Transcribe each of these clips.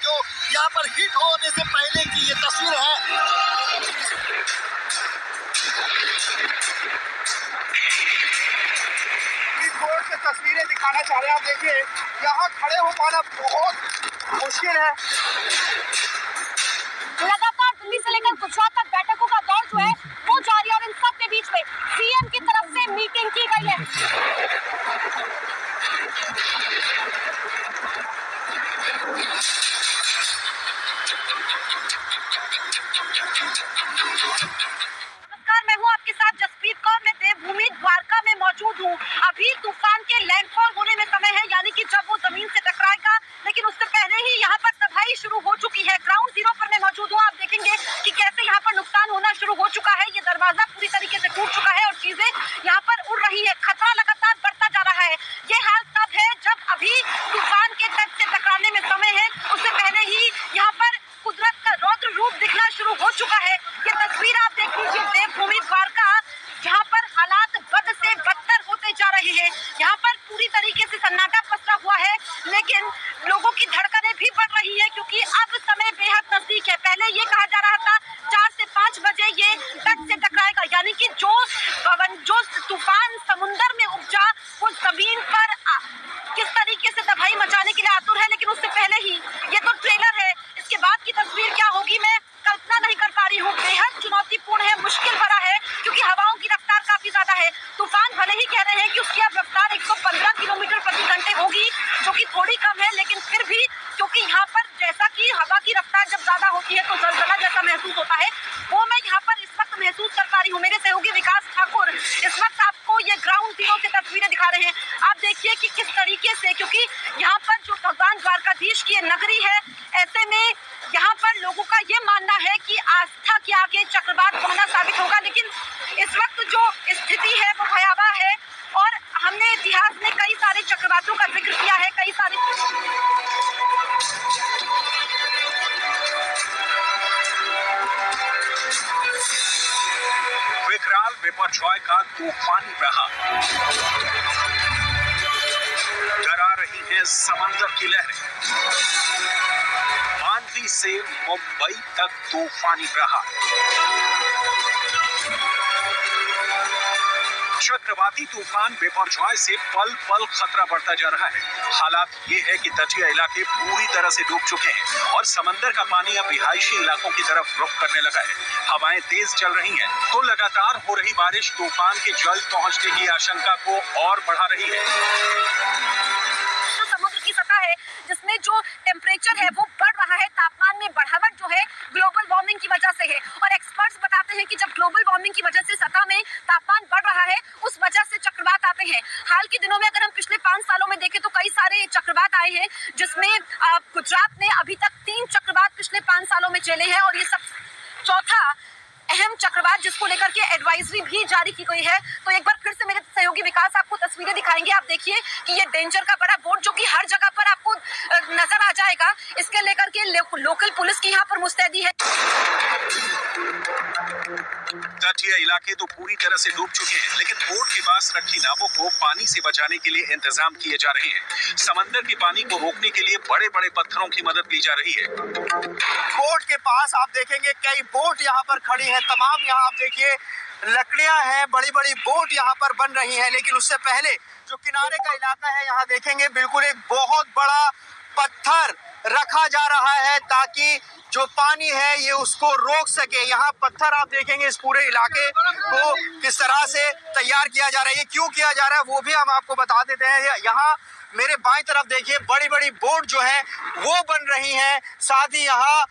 जो यहाँ पर हिट होने से पहले की ये तस्वीर है। बोर्ड से तस्वीरें दिखाना चाह रहे हैं। आप देखिए यहाँ खड़े हो पाना बहुत मुश्किल है। लगातार दिल्ली से लेकर गुजरात तक बैठकों का दौर जो है वो जारी है और इन सब के बीच में सीएम की तरफ से मीटिंग की गई है। नमस्कार, मैं हूँ आपके साथ जसप्रीत कौर। मैं देवभूमि द्वारका में मौजूद हूँ। अभी तूफान के लैंडफॉल होने में समय है, यानी कि जब वो जमीन से टकराएगा, लेकिन उससे पहले ही यहाँ पर तबाही शुरू हो चुकी है। ग्राउंड जीरो पर मैं मौजूद हूँ। आप देखेंगे कि कैसे यहाँ पर नुकसान होना शुरू हो चुका है। ये दरवाजा पूरी तरीके से टूट चुका है और चीजें यहाँ पर उड़ रही है। खतरा लगातार बढ़ता जा रहा है। ये हाल तब है जब अभी तूफान के तट से टकराने में समय है, उससे पहले ही यहाँ पर कुदरत का रौद्र रूप दिखना शुरू हो चुका है। ये तस्वीर आप देख लीजिए देवभूमि द्वारका, जहाँ पर हालात बद से बदतर होते जा रहे हैं। यहाँ पर पूरी तरीके से सन्नाटा पसरा हुआ है, लेकिन लोगों की धड़कनें भी बढ़ रही है क्योंकि अब समय बेहद नजदीक है। पहले ये कहा जा रहा था 4 से 5 बजे ये तट से टकराएगा, यानी कि जो तूफान समुंदर में उपजा वो जमीन पर किस तरीके से तबाही मचाने के लिए आतुर है। लेकिन उससे पहले ही ये तो ट्रेलर है, इसके बाद की तस्वीर क्या होगी मैं कल्पना नहीं कर पा रही हूँ। बेहद चुनौतीपूर्ण है, मुश्किल भरा है क्योंकि हवाओं की रफ्तार काफी ज्यादा है। तूफान भले ही कह रहे हैं कि उसकी अब रफ्तार 115 किलोमीटर प्रति घंटे होगी, जो कि थोड़ी कम है, लेकिन फिर भी क्योंकि यहाँ पर जैसा कि हवा की रफ्तार जब ज्यादा होती है तो जलजला जैसा महसूस होता है, वो मैं यहाँ पर इस वक्त महसूस कर पा रही हूँ। मेरे सहयोगी विकास ठाकुर इस वक्त आपको ये ग्राउंड जीरो से तस्वीरें दिखा रहे हैं। आप देखिए कि किस तरीके से, क्योंकि यहाँ पर जो भगवान द्वारकाधीश की नगरी है, ऐसे में यहाँ पर लोगों का ये मानना है कि आस्था के आगे चक्रवात बहना साबित होगा। लेकिन इस वक्त जो स्थिति है वो भयावह है और हमने इतिहास में कई सारे चक्रवातों का जिक्र किया है, कई सारे विकराल बिपरजॉय का तूफानी बहाव, डरा रही है समंदर की लहरें। मांडवी से मुंबई तक तूफानी बहाव। चक्रवाती तूफान बिपरजॉय से पल पल खतरा बढ़ता जा रहा है। हालात ये है कि तटीय इलाके पूरी तरह से डूब चुके हैं और समंदर का पानी अब रिहायशी इलाकों की तरफ रुख करने लगा है। हवाएं तेज चल रही हैं, तो लगातार हो रही बारिश तूफान के जल्द पहुंचने की आशंका को और बढ़ा रही है। समुद्र की सतह है जिसमें जो टेम्परेचर है वो बढ़ रहा है। तापमान में बढ़ावट जो है ग्लोबल वार्मिंग की वजह से है और एक्सपर्ट्स बताते हैं कि जब ग्लोबल वार्मिंग की वजह से सतह में तापमान बढ़ रहा है, उस वजह से चक्रवात आते हैं। हाल के दिनों में अगर हम पिछले 5 सालों में देखें तो कई सारे चक्रवात आए हैं, जिसमें गुजरात ने अभी तक 3 चक्रवात पिछले 5 सालों में झेले हैं और ये सब चौथा अहम चक्रवात जिसको लेकर के एडवाइजरी भी जारी की गई है। तो एक बार फिर से मेरे सहयोगी विकास आपको तस्वीरें दिखाएंगे। आप देखिए कि ये डेंजर का बड़ा बोर्ड जो कि हर जगह पर आपको नजर आ जाएगा, इसके लेकर के लोकल पुलिस की यहाँ पर मुस्तैदी है। तटीय इलाके तो पूरी तरह से डूब चुके हैं, लेकिन बोट के पास रखी नावों को पानी से बचाने के लिए इंतजाम किए जा रहे हैं। समंदर के पानी को रोकने के लिए बड़े बड़े पत्थरों की मदद ली जा रही है। बोट के पास आप देखेंगे कई बोट यहाँ पर खड़ी हैं। तमाम यहाँ आप देखिए लकड़ियां हैं, बड़ी बड़ी बोट यहाँ पर बन रही हैं। लेकिन उससे पहले जो किनारे का इलाका है, यहाँ देखेंगे बिल्कुल एक बहुत बड़ा पत्थर रखा जा रहा है ताकि जो पानी है ये उसको रोक सके। यहाँ पत्थर आप देखेंगे इस पूरे इलाके को किस तरह से तैयार किया जा रहा है। ये क्यों किया जा रहा है वो भी हम आपको बता देते हैं। यहाँ मेरे बाईं तरफ देखिए बड़ी बड़ी बोट जो है वो बन रही हैं। साथ ही यहाँ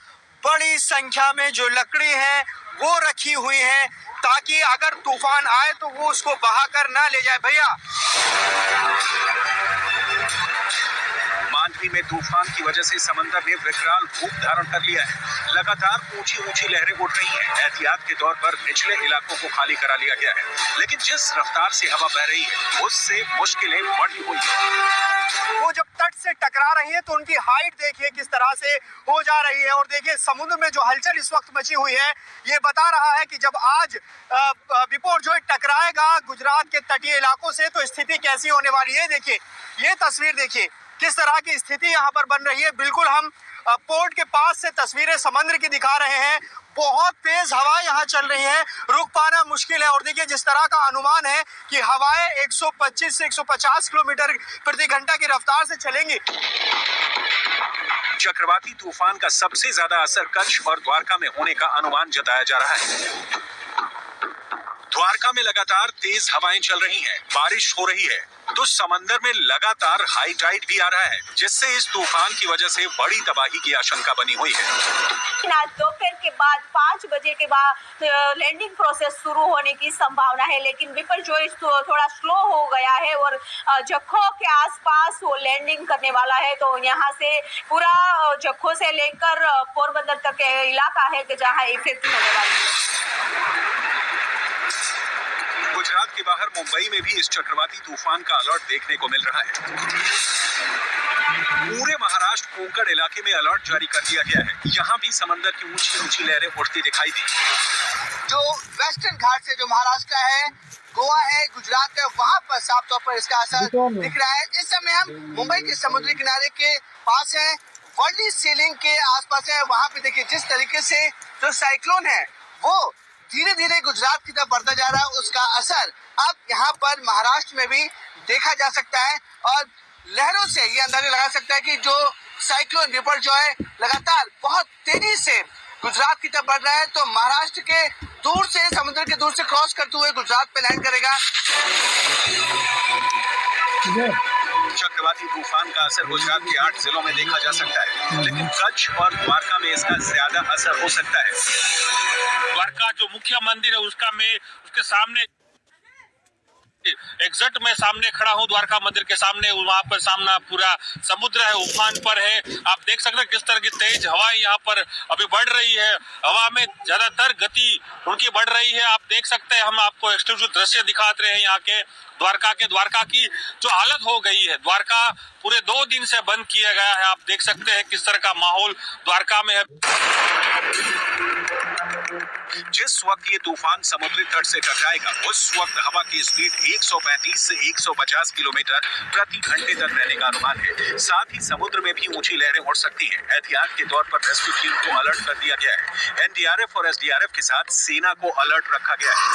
बड़ी संख्या में जो लकड़ी है वो रखी हुई है ताकि अगर तूफान आए तो वो उसको बहाकर ना ले जाए। भैया, मांडवी में तूफान की वजह से समंदर ने विकराल रूप धारण कर लिया है। लगातार ऊंची ऊंची लहरें उठ रही हैं। एहतियात के तौर पर निचले इलाकों को खाली करा लिया गया है, लेकिन जिस रफ्तार से हवा बह रही है उससे मुश्किलें बढ़ी हुई हैं। वो जब तट से टकरा रही है तो उनकी हाइट देखिए किस तरह से हो जा रही है। और देखिए समुद्र में जो हलचल इस वक्त मची हुई है ये बता रहा है कि जब आज बिपरजॉय टकराएगा गुजरात के तटीय इलाकों से तो स्थिति कैसी होने वाली है। देखिए ये तस्वीर देखिए, किस तरह की स्थिति यहाँ पर बन रही है। बिल्कुल हम पोर्ट के पास से तस्वीरें समंदर की दिखा रहे हैं। बहुत तेज हवाएं यहाँ चल रही हैं, रुक पाना मुश्किल है। और देखिए जिस तरह का अनुमान है कि हवाएं 125 से 150 किलोमीटर प्रति घंटा की रफ्तार से चलेंगी। चक्रवाती तूफान का सबसे ज्यादा असर कच्छ और द्वारका में होने का अनुमान जताया जा रहा है। द्वारका में लगातार तेज हवाएं चल रही हैं, बारिश हो रही है, तो समंदर में लगातार हाई टाइड भी आ रहा है, जिससे इस तूफान की वजह से बड़ी तबाही की आशंका बनी हुई है। आज दोपहर के बाद 5 बजे के बाद लैंडिंग प्रोसेस शुरू होने की संभावना है, लेकिन बिपरजॉय थोड़ा स्लो हो गया है और जखौ के आसपास वो लैंडिंग करने वाला है। तो यहाँ से पूरा जखौ से लेकर पोरबंदर तक इलाका है कि जहाँ इफेक्ट होने वाली है। गुजरात के बाहर मुंबई में भी इस चक्रवाती तूफान का अलर्ट देखने को मिल रहा है। पूरे महाराष्ट्र कोंकण इलाके में अलर्ट जारी कर दिया गया है। यहाँ भी समंदर की ऊंची ऊंची लहरें उठती दिखाई दी। जो वेस्टर्न घाट से जो महाराष्ट्र का है, गोवा है, गुजरात है, वहाँ पर साफ तौर पर इसका असर दिख रहा है। इस समय हम मुंबई के समुद्री किनारे के पास हैं, वर्ली सीलिंग के आसपास है। वहाँ पे देखिए जिस तरीके से जो साइक्लोन है वो धीरे धीरे गुजरात की तरफ बढ़ता जा रहा है, उसका असर अब यहाँ पर महाराष्ट्र में भी देखा जा सकता है। और लहरों से ये अंदाजा लगा सकता है कि जो साइक्लोन बिपरजॉय लगातार बहुत तेजी से गुजरात की तरफ बढ़ रहा है, तो महाराष्ट्र के दूर से, समुद्र के दूर से क्रॉस करते हुए गुजरात पे लैंड करेगा। चक्रवाती तूफान का असर गुजरात के 8 जिलों में देखा जा सकता है, लेकिन कच्छ और द्वारका में इसका ज्यादा असर हो सकता है। द्वारका जो मुख्य मंदिर है उसके सामने एग्जैक्ट मैं सामने खड़ा हूँ द्वारका मंदिर के सामने। वहाँ पर सामना पूरा समुद्र है, उफान पर है। आप देख सकते हैं किस तरह की तेज हवाएं यहाँ पर अभी बढ़ रही है। हवा में ज्यादातर गति उनकी बढ़ रही है। आप देख सकते हैं, हम आपको एक्सक्लूसिव दृश्य दिखाते रहे हैं यहाँ के द्वारका की जो हालत हो गई है। द्वारका पूरे 2 दिन से बंद किया गया है। आप देख सकते हैं किस तरह का माहौल द्वारका में है। जिस वक्त ये तूफान समुद्री तट से टकराएगा, उस वक्त हवा की स्पीड 135 से 150 किलोमीटर प्रति घंटे तक रहने का अनुमान है। साथ ही समुद्र में भी ऊंची लहरें उठ सकती हैं। एहतियात के तौर पर रेस्क्यू टीम को अलर्ट कर दिया गया है। एनडीआरएफ और एसडीआरएफ के साथ सेना को अलर्ट रखा गया है।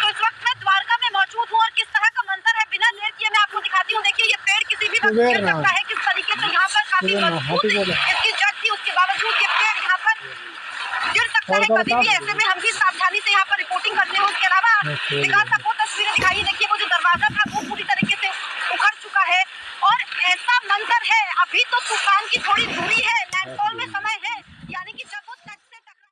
तो इस वक्त मैं द्वारका में मौजूद हूँ और किस तरह का मंजर है बिना देर किए मैं आपको दिखाती हूँ। देखिए ये पेड़ किसी भी वक्त गिर सकता है। किस तरीके से यहाँ पर काफी मजबूत इसकी जड़ थी, उसके बावजूद ये पेड़ यहाँ पर गिर सकता है कभी भी। ऐसे में हम भी सावधानी से यहाँ पर रिपोर्टिंग करते हैं। उसके अलावा विकास आपको तस्वीरें दिखाई, देखिए वो जो दरवाजा था वो पूरी तरीके से उखड़ चुका है और ऐसा मंजर है। अभी तो तूफान की थोड़ी दूरी है, लैंडफॉल में समय है,